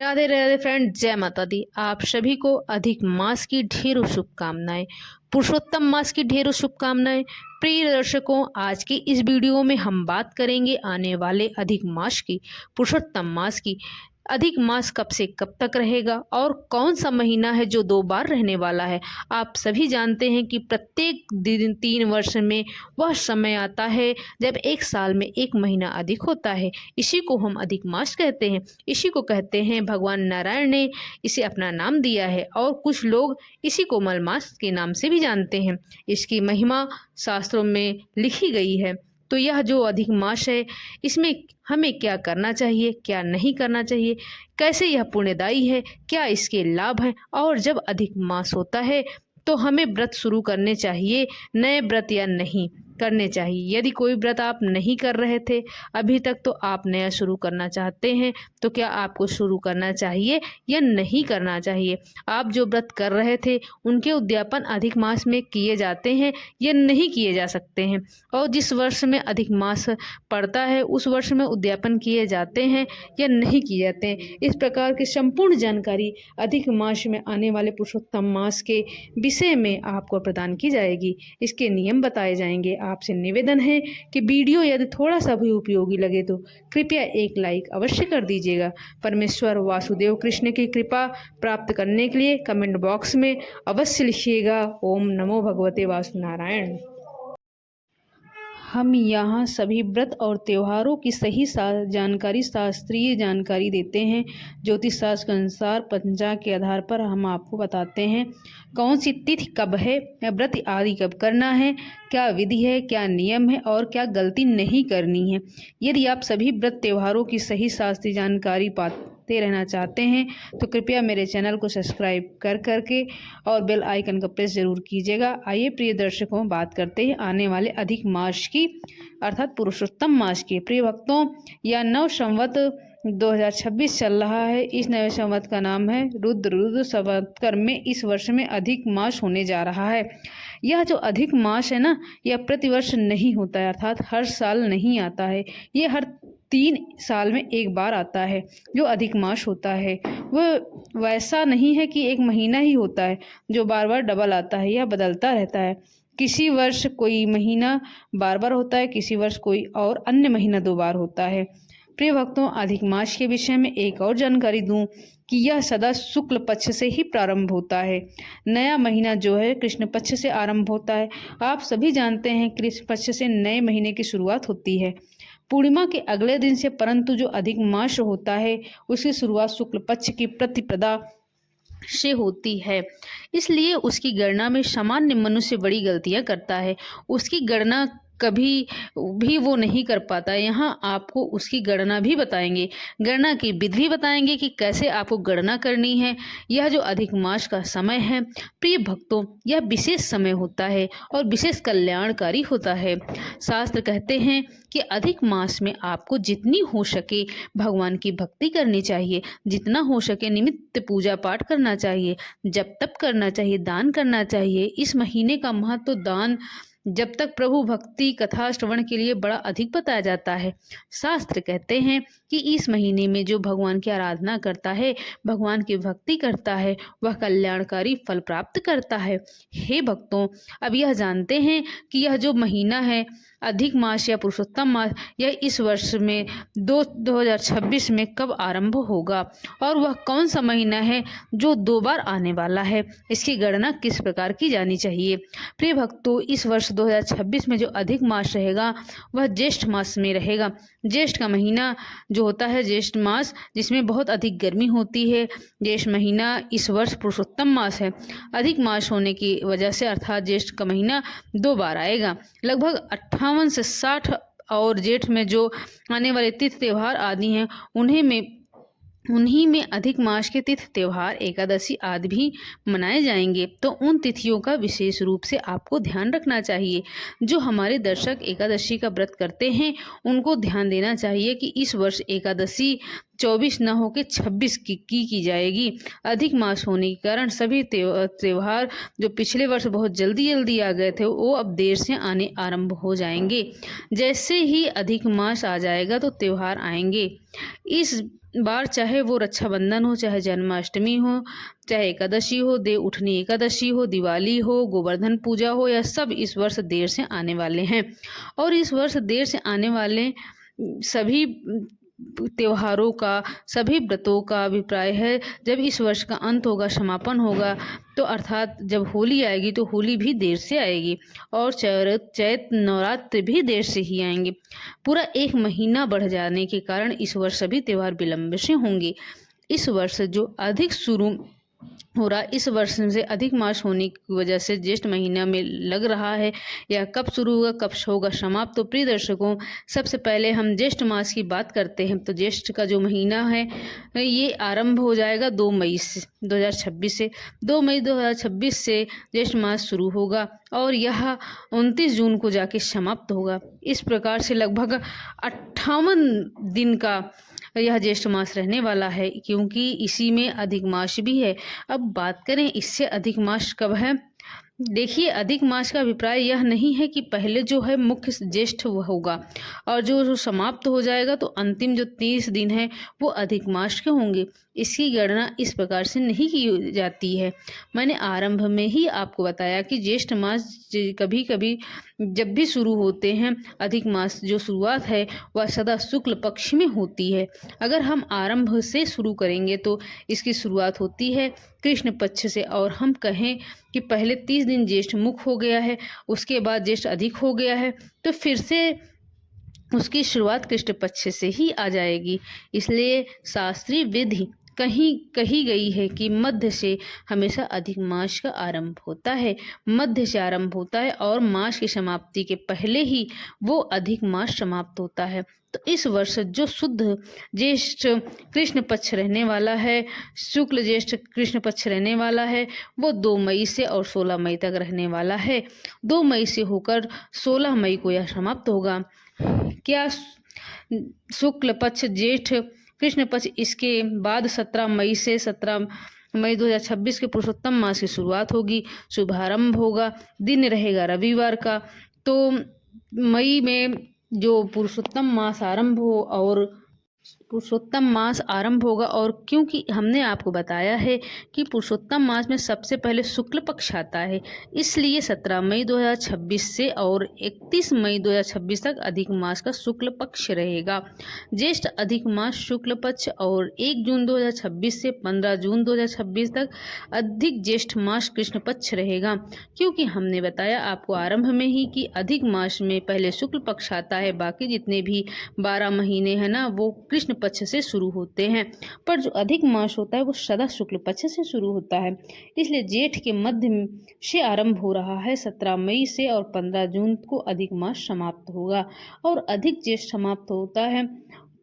Radhe Radhe friend, जय माता दी। आप सभी को अधिक मास की ढेरों शुभकामनाएं, पुरुषोत्तम मास की ढेरों शुभकामनाएं। प्रिय दर्शकों, आज की इस वीडियो में हम बात करेंगे आने वाले अधिक मास की, पुरुषोत्तम मास की। अधिक मास कब से कब तक रहेगा और कौन सा महीना है जो 2 बार रहने वाला है। आप सभी जानते हैं कि प्रत्येक दिन 3 वर्ष में वह समय आता है जब एक साल में एक महीना अधिक होता है। इसी को हम अधिक मास कहते हैं। इसी को कहते हैं, भगवान नारायण ने इसे अपना नाम दिया है और कुछ लोग इसी को मलमास के नाम से भी जानते हैं। इसकी महिमा शास्त्रों में लिखी गई है। तो यह जो अधिक मास है, इसमें हमें क्या करना चाहिए, क्या नहीं करना चाहिए, कैसे यह पुण्यदायी है, क्या इसके लाभ हैं, और जब अधिक मास होता है तो हमें व्रत शुरू करने चाहिए, नए व्रत या नहीं करने चाहिए। यदि कोई व्रत आप नहीं कर रहे थे अभी तक, तो आप नया शुरू करना चाहते हैं, तो क्या आपको शुरू करना चाहिए या नहीं करना चाहिए। आप जो व्रत कर रहे थे उनके उद्यापन अधिक मास में किए जाते हैं या नहीं किए जा सकते हैं, और जिस वर्ष में अधिक मास पड़ता है उस वर्ष में उद्यापन किए जाते हैं या नहीं किए जाते हैं। इस प्रकार की संपूर्ण जानकारी अधिक मास में आने वाले पुरुषोत्तम मास के विषय में आपको प्रदान की जाएगी। इसके नियम बताए जाएंगे। आपसे निवेदन है कि वीडियो यदि थोड़ा सा भी उपयोगी लगे तो कृपया एक लाइक अवश्य कर दीजिएगा। परमेश्वर वासुदेव कृष्ण की कृपा प्राप्त करने के लिए कमेंट बॉक्स में अवश्य लिखिएगा, ओम नमो भगवते वासुनारायण। हम यहाँ सभी व्रत और त्योहारों की सही जानकारी, शास्त्रीय जानकारी देते हैं। ज्योतिष शास्त्र के अनुसार पंचांग के आधार पर हम आपको बताते हैं कौन सी तिथि कब है, व्रत आदि कब करना है, क्या विधि है, क्या नियम है और क्या गलती नहीं करनी है। यदि आप सभी व्रत त्योहारों की सही शास्त्रीय जानकारी पाते रहना चाहते हैं तो कृपया मेरे चैनल को सब्सक्राइब करके और बेल आइकन का प्रेस जरूर कीजिएगा। आइए प्रिय दर्शकों, बात करते हैं आने वाले अधिक मास की, अर्थात पुरुषोत्तम मास की। प्रिय भक्तों, यह नव संवत 2026 चल रहा है। इस नए संवत का नाम है रुद्र संवत्सर में इस वर्ष में अधिक मास होने जा रहा है। यह जो अधिक मास है ना, यह प्रतिवर्ष नहीं होता है, अर्थात हर साल नहीं आता है। ये हर 3 साल में एक बार आता है। जो अधिक मास होता है वह वैसा नहीं है कि एक महीना ही होता है जो बार बार डबल आता है, यह बदलता रहता है। किसी वर्ष कोई महीना बार बार होता है, किसी वर्ष कोई और अन्य महीना 2 बार होता है। प्रिय भक्तों, अधिक मास के विषय में एक और जानकारी दूं कि यह सदा शुक्ल पक्ष से ही प्रारंभ होता है। नया महीना जो है कृष्ण पक्ष से आरंभ होता है। आप सभी जानते हैं कृष्ण पक्ष से नए महीने की शुरुआत होती है पूर्णिमा के अगले दिन से, परंतु जो अधिक मास होता है उसकी शुरुआत शुक्ल पक्ष की प्रतिपदा से होती है। इसलिए उसकी गणना में सामान्य मनुष्य बड़ी गलतियां करता है। उसकी गणना कभी भी वो नहीं कर पाता। यहाँ आपको उसकी गणना भी बताएंगे, गणना की विधि भी बताएंगे कि कैसे आपको गणना करनी है। यह जो अधिक मास का समय है प्रिय भक्तों, यह विशेष समय होता है और विशेष कल्याणकारी होता है। शास्त्र कहते हैं कि अधिक मास में आपको जितनी हो सके भगवान की भक्ति करनी चाहिए, जितना हो सके निमित्त पूजा पाठ करना चाहिए, जप तप करना चाहिए, दान करना चाहिए। इस महीने का महत्व दान, जब तक प्रभु भक्ति कथा श्रवण के लिए बड़ा अधिक बताया जाता है। शास्त्र कहते हैं कि इस महीने में जो भगवान की आराधना करता है, भगवान की भक्ति करता है, वह कल्याणकारी फल प्राप्त करता है। हे भक्तों, अब यह जानते हैं कि यह जो महीना है अधिक मास या पुरुषोत्तम मास, यह इस वर्ष में 2026 में कब आरंभ होगा और वह कौन सा महीना है जो 2 बार आने वाला है। इसकी गणना किस प्रकार की जानी चाहिए। प्रिय भक्तों, इस वर्ष 2026 में जो अधिक मास रहेगा वह ज्येष्ठ मास में रहेगा। ज्येष्ठ का महीना जो होता है, ज्येष्ठ मास, जिसमें बहुत अधिक गर्मी होती है, ज्येष्ठ महीना इस वर्ष पुरुषोत्तम मास है। अधिक मास होने की वजह से अर्थात ज्येष्ठ का महीना 2 बार आएगा। लगभग 58 से 60 और जेठ में जो आने वाले तिथि त्योहार आदि हैं उन्हीं में अधिक मास के तिथि त्योहार, एकादशी आदि भी मनाए जाएंगे। तो उन तिथियों का विशेष रूप से आपको ध्यान रखना चाहिए। जो हमारे दर्शक एकादशी का व्रत करते हैं उनको ध्यान देना चाहिए कि इस वर्ष एकादशी 24 न होकर 26 की जाएगी। अधिक मास होने के कारण सभी त्योहार जो पिछले वर्ष बहुत जल्दी जल्दी आ गए थे वो अब देर से आने आरंभ हो जाएंगे। जैसे ही अधिक मास आ जाएगा तो त्योहार आएंगे। इस बार चाहे वो रक्षाबंधन हो, चाहे जन्माष्टमी हो, चाहे एकादशी हो, देव उठनी एकादशी हो, दिवाली हो, गोवर्धन पूजा हो, या सब इस वर्ष देर से आने वाले हैं। और इस वर्ष देर से आने वाले सभी त्योहारों का, सभी व्रतों का अभिप्राय है जब इस वर्ष का अंत होगा, समापन होगा, तो अर्थात जब होली आएगी तो होली भी देर से आएगी और चैत नवरात्र भी देर से ही आएंगे। पूरा 1 महीना बढ़ जाने के कारण इस वर्ष सभी त्योहार विलंब से होंगे। इस वर्ष जो अधिक शुरू हो रहा, इस वर्ष से अधिक मास होने की वजह से ज्येष्ठ महीना में लग रहा है। यह कब शुरू होगा, कब होगा समाप्त? तो प्रिय दर्शकों, सबसे पहले हम ज्येष्ठ मास की बात करते हैं। तो ज्येष्ठ का जो महीना है ये आरंभ हो जाएगा 2 मई से 2026 से। 2 मई 2026 से ज्येष्ठ मास शुरू होगा और यह 29 जून को जाके समाप्त होगा। इस प्रकार से लगभग 58 दिन का यह ज्येष्ठ मास रहने वाला है, क्योंकि इसी में अधिक मास भी है। अब बात करें इससे अधिक मास कब है। देखिए, अधिक मास का अभिप्राय यह नहीं है कि पहले जो है मुख्य ज्येष्ठ होगा और जो समाप्त हो जाएगा तो अंतिम जो 30 दिन है वो अधिक मास के होंगे। इसकी गणना इस प्रकार से नहीं की जाती है। मैंने आरंभ में ही आपको बताया कि ज्येष्ठ मास कभी कभी जब भी शुरू होते हैं, अधिक मास जो शुरुआत है वह सदा शुक्ल पक्ष में होती है। अगर हम आरंभ से शुरू करेंगे तो इसकी शुरुआत होती है कृष्ण पक्ष से, और हम कहें कि पहले 30 दिन ज्येष्ठ मुख हो गया है, उसके बाद ज्येष्ठ अधिक हो गया है, तो फिर से उसकी शुरुआत कृष्ण पक्ष से ही आ जाएगी। इसलिए शास्त्रीय विधि कही गई है कि मध्य से हमेशा अधिक मास का आरंभ होता है, मध्य से आरंभ होता है और मास की समाप्ति के पहले ही वो अधिक मास समाप्त होता है। तो इस वर्ष जो शुद्ध ज्येष्ठ कृष्ण पक्ष रहने वाला है, शुक्ल ज्येष्ठ कृष्ण पक्ष रहने वाला है, वो 2 मई से और 16 मई तक रहने वाला है। 2 मई से होकर 16 मई को यह समाप्त होगा। क्या शुक्ल पक्ष, ज्येष्ठ कृष्ण पक्ष, इसके बाद 17 मई से 17 मई 2026 के पुरुषोत्तम मास की शुरुआत होगी, शुभारंभ होगा। दिन रहेगा रविवार का। तो मई में जो पुरुषोत्तम मास आरंभ हो और पुरुषोत्तम मास आरंभ होगा, और क्योंकि हमने आपको बताया है कि पुरुषोत्तम मास में सबसे पहले शुक्ल पक्ष आता है, इसलिए 17 मई 2026 से और 31 मई 2026 तक अधिक मास का शुक्ल पक्ष रहेगा। ज्येष्ठ अधिक मास शुक्ल पक्ष और 1 जून 2026 से 15 जून 2026 तक अधिक ज्येष्ठ मास कृष्ण पक्ष रहेगा, क्योंकि हमने बताया आपको आरंभ में ही कि अधिक मास में पहले शुक्ल पक्ष आता है, बाकी जितने भी 12 महीने हैं ना वो कृष्ण पक्ष से शुरू होते हैं, पर जो अधिक मास होता है वो सदा शुक्ल पक्ष से शुरू होता है। इसलिए जेठ के मध्य से आरंभ हो रहा है 17 मई से और 15 जून को अधिक मास समाप्त होगा और अधिक ज्येष्ठ समाप्त होता है।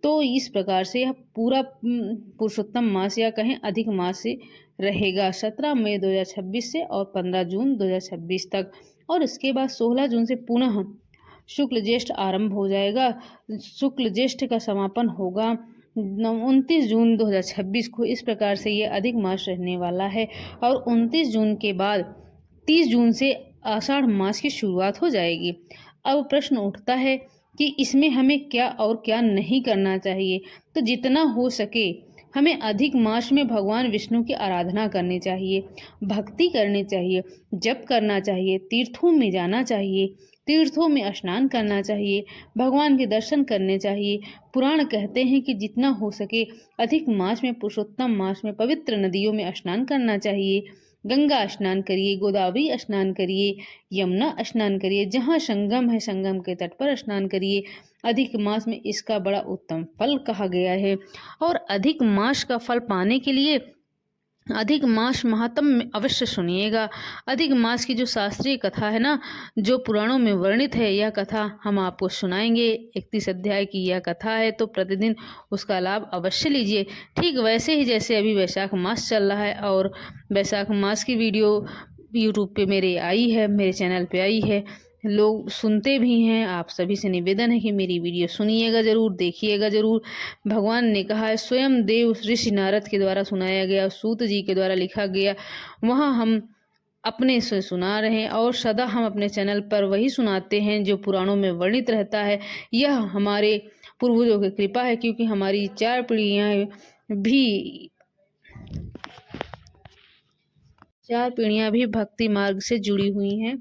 तो इस प्रकार से यह पूरा पुरुषोत्तम मास या कहें अधिक मास से रहेगा 17 मई 2026 से और 15 जून 2026 तक, और इसके बाद 16 जून से पुनः शुक्ल ज्येष्ठ आरंभ हो जाएगा। शुक्ल ज्येष्ठ का समापन होगा 29 जून 2026 को। इस प्रकार से ये अधिक मास रहने वाला है और 29 जून के बाद 30 जून से आषाढ़ मास की शुरुआत हो जाएगी। अब प्रश्न उठता है कि इसमें हमें क्या और क्या नहीं करना चाहिए। तो जितना हो सके हमें अधिक मास में भगवान विष्णु की आराधना करनी चाहिए, भक्ति करनी चाहिए, जप करना चाहिए, तीर्थों में जाना चाहिए, तीर्थों में स्नान करना चाहिए, भगवान के दर्शन करने चाहिए। पुराण कहते हैं कि जितना हो सके अधिक मास में, पुरुषोत्तम मास में पवित्र नदियों में स्नान करना चाहिए। गंगा स्नान करिए, गोदावरी स्नान करिए, यमुना स्नान करिए, जहाँ संगम है संगम के तट पर स्नान करिए। अधिक मास में इसका बड़ा उत्तम फल कहा गया है। और अधिक मास का फल पाने के लिए अधिक मास महात्म्य अवश्य सुनिएगा। अधिक मास की जो शास्त्रीय कथा है ना, जो पुराणों में वर्णित है, यह कथा हम आपको सुनाएंगे। 31 अध्याय की यह कथा है, तो प्रतिदिन उसका लाभ अवश्य लीजिए। ठीक वैसे ही जैसे अभी वैशाख मास चल रहा है और वैशाख मास की वीडियो यूट्यूब पे मेरे आई है, मेरे चैनल पे आई है, लोग सुनते भी हैं। आप सभी से निवेदन है कि मेरी वीडियो सुनिएगा ज़रूर, देखिएगा ज़रूर। भगवान ने कहा है, स्वयं देव ऋषि नारद के द्वारा सुनाया गया, सूत जी के द्वारा लिखा गया, वहाँ हम अपने से सुना रहे हैं और सदा हम अपने चैनल पर वही सुनाते हैं जो पुराणों में वर्णित रहता है। यह हमारे पूर्वजों की कृपा है, क्योंकि हमारी चार पीढ़ियां भी भक्ति मार्ग से जुड़ी हुई हैं।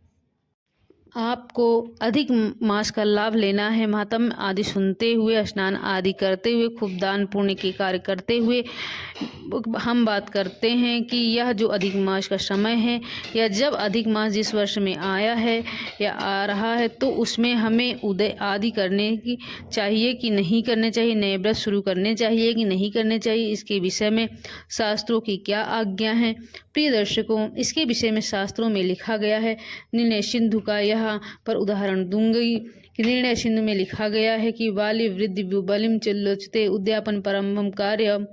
आपको अधिक मास का लाभ लेना है, महात्म्य आदि सुनते हुए, स्नान आदि करते हुए, खूब दान पुण्य के कार्य करते हुए हम बात करते हैं कि यह जो अधिक मास का समय है, या जब अधिक मास जिस वर्ष में आया है या आ रहा है, तो उसमें हमें उदय आदि करने की चाहिए कि नहीं करने चाहिए, नए व्रत शुरू करने चाहिए कि नहीं करने चाहिए, इसके विषय में शास्त्रों की क्या आज्ञा है। प्रिय दर्शकों, इसके विषय में शास्त्रों में लिखा गया है। निर्णय सिंधु का यहाँ पर उदाहरण दूंगी कि निर्णय सिंधु में लिखा गया है कि बाली वृद्धि बलिम चिल्लोचते उद्यापन परमम कार्य।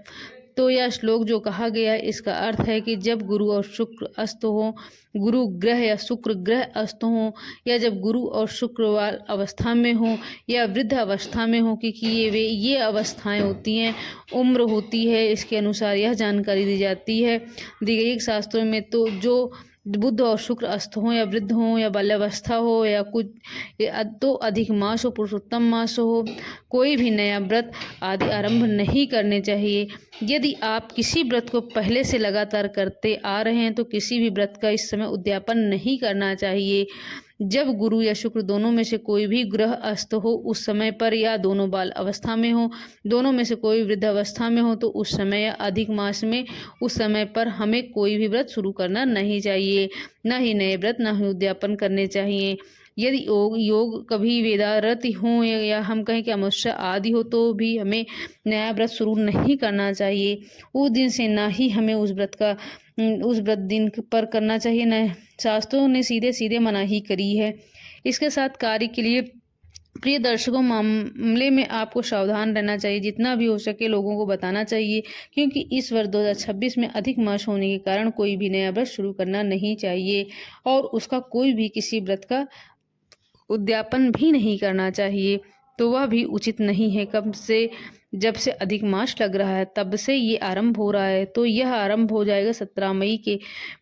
तो यह श्लोक जो कहा गया है, इसका अर्थ है कि जब गुरु और शुक्र अस्त हो, गुरु ग्रह या शुक्र ग्रह अस्त हो, या जब गुरु और शुक्रवार अवस्था में हो, या वृद्ध अवस्था में हो, क्योंकि ये अवस्थाएं होती हैं, उम्र होती है, इसके अनुसार यह जानकारी दी जाती है। दी गई शास्त्रों में तो जो बुध और शुक्र अस्त हो, या वृद्ध हो, या बाल्यावस्था हो, या कुछ तो अधिक मास हो, पुरुषोत्तम मास हो, कोई भी नया व्रत आदि आरंभ नहीं करने चाहिए। यदि आप किसी व्रत को पहले से लगातार करते आ रहे हैं तो किसी भी व्रत का इस समय उद्यापन नहीं करना चाहिए। जब गुरु या शुक्र दोनों में से कोई भी ग्रह अस्त हो उस समय पर, या दोनों बाल अवस्था में हो, दोनों में से कोई वृद्ध अवस्था में हो, तो उस समय या अधिक मास में उस समय पर हमें कोई भी व्रत शुरू करना नहीं चाहिए, न ही नए व्रत, न ही उद्यापन करने चाहिए। यदि योग कभी वेदारत हो, या हम कहें कि अमावस्या आदि हो, तो भी हमें नया व्रत शुरू नहीं करना चाहिए। उस दिन से ना ही हमें उस व्रत दिन पर करना चाहिए, न शास्त्रों ने सीधे सीधे मनाही करी है। इसके साथ कार्य के लिए प्रिय दर्शकों, मामले में आपको सावधान रहना चाहिए, जितना भी हो सके लोगों को बताना चाहिए, क्योंकि इस वर्ष 2026 में अधिक मास होने के कारण कोई भी नया व्रत शुरू करना नहीं चाहिए, और उसका कोई भी किसी व्रत का उद्यापन भी नहीं करना चाहिए, तो वह भी उचित नहीं है। जब से अधिक मास लग रहा है तब से ये आरंभ हो रहा है, तो यह आरंभ हो जाएगा 17 मई के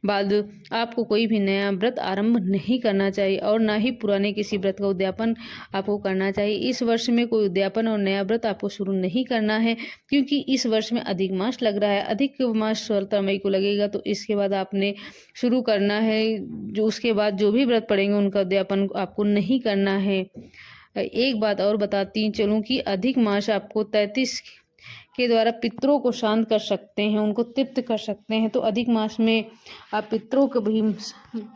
बाद। आपको कोई भी नया व्रत आरंभ नहीं करना चाहिए, और ना ही पुराने किसी व्रत का उद्यापन आपको करना चाहिए। इस वर्ष में कोई उद्यापन और नया व्रत आपको शुरू नहीं करना है, क्योंकि इस वर्ष में अधिक मास लग रहा है। अधिक मास 17 मई को लगेगा, तो इसके बाद आपने शुरू करना है। जो उसके बाद जो भी व्रत पड़ेंगे उनका उद्यापन आपको नहीं करना है। एक बात और बताती चलूं कि अधिक मास आपको 33 के द्वारा पितरों को शांत कर सकते हैं, उनको तृप्त कर सकते हैं। तो अधिक मास में आप पितरों का भी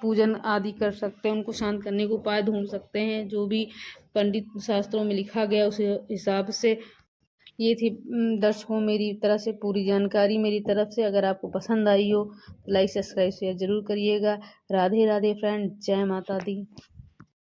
पूजन आदि कर सकते हैं, उनको शांत करने को उपाय ढूंढ सकते हैं, जो भी पंडित शास्त्रों में लिखा गया उस हिसाब से। ये थी दर्शकों मेरी तरफ से पूरी जानकारी मेरी तरफ से। अगर आपको पसंद आई हो तो लाइक सब्सक्राइब शेयर जरूर करिएगा। राधे राधे फ्रेंड, जय माता दी।